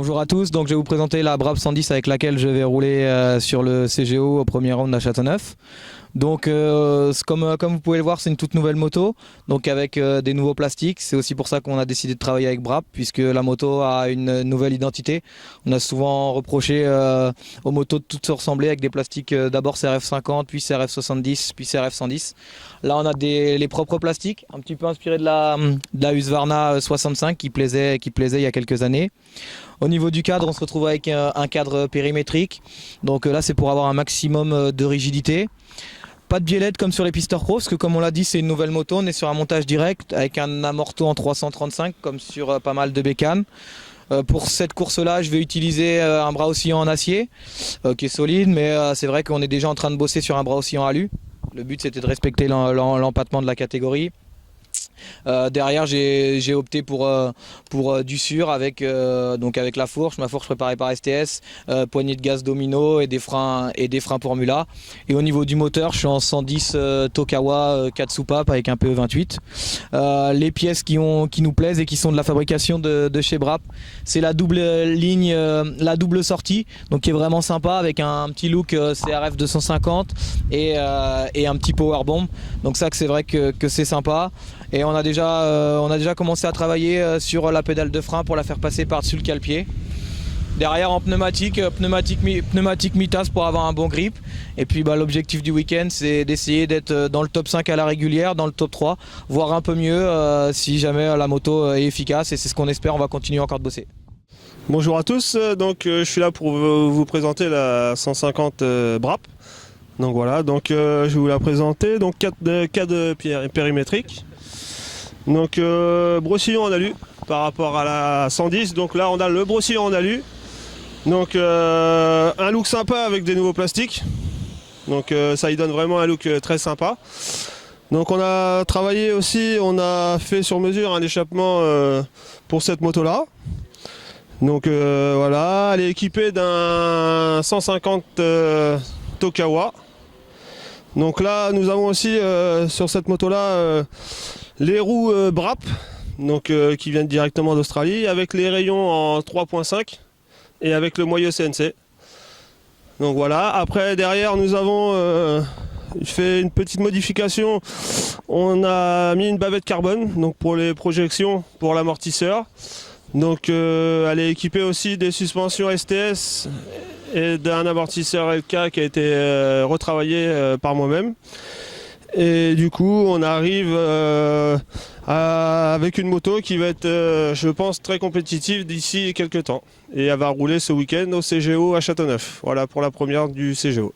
Bonjour à tous, donc je vais vous présenter la Brab 110 avec laquelle je vais rouler sur le CGO au premier round à Châteauneuf. Donc comme vous pouvez le voir, c'est une toute nouvelle moto, donc avec des nouveaux plastiques. C'est aussi pour ça qu'on a décidé de travailler avec Brab, puisque la moto a une nouvelle identité. On a souvent reproché aux motos de toutes se ressembler avec des plastiques d'abord CRF 50, puis CRF 70, puis CRF 110. Là on a les propres plastiques, un petit peu inspirés de la Husqvarna 65 qui plaisait il y a quelques années. Au niveau du cadre, on se retrouve avec un cadre périmétrique. Donc là, c'est pour avoir un maximum de rigidité. Pas de biellette comme sur les Pister Pro, parce que comme on l'a dit, c'est une nouvelle moto. On est sur un montage direct avec un amorto en 335, comme sur pas mal de bécanes. Pour cette course-là, je vais utiliser un bras oscillant en acier, qui est solide, mais c'est vrai qu'on est déjà en train de bosser sur un bras oscillant alu. Le but, c'était de respecter l'empattement de la catégorie. Derrière j'ai opté pour du sur avec la fourche, ma fourche préparée par STS, poignée de gaz domino et des freins pour Mula. Et au niveau du moteur, je suis en 110 Tokawa 4 soupapes avec un PE28. Les pièces qui nous plaisent et qui sont de la fabrication de chez Brab, c'est la double ligne, la double sortie, donc qui est vraiment sympa avec un petit look CRF 250 et un petit powerbomb. Donc ça, que c'est vrai que c'est sympa. Et on a déjà commencé à travailler sur la pédale de frein pour la faire passer par-dessus le cale-pied. Derrière en pneumatique Mitas pour avoir un bon grip. Et puis l'objectif du week-end, c'est d'essayer d'être dans le top 5 à la régulière, dans le top 3, voire un peu mieux si jamais la moto est efficace. Et c'est ce qu'on espère, on va continuer encore de bosser. Bonjour à tous, donc je suis là pour vous présenter la 150 Brab. Donc voilà, donc je vais vous la présenter. Donc cadre périmétrique. Donc brossillon en alu par rapport à la 110. Donc là on a le brossillon en alu. Donc un look sympa avec des nouveaux plastiques. Donc ça y donne vraiment un look très sympa. Donc on a travaillé aussi, on a fait sur mesure un échappement pour cette moto là. Donc voilà, elle est équipée d'un 150 Tokawa. Donc là nous avons aussi sur cette moto là les roues Brab, donc qui viennent directement d'Australie, avec les rayons en 3.5 et avec le moyeu CNC. Donc voilà, après derrière nous avons fait une petite modification. On a mis une bavette carbone donc pour les projections pour l'amortisseur. Donc elle est équipée aussi des suspensions STS et d'un amortisseur LK qui a été retravaillé par moi-même. Et du coup on arrive avec une moto qui va être je pense très compétitive d'ici quelques temps. Et elle va rouler ce week-end au CGO à Châteauneuf. Voilà pour la première du CGO.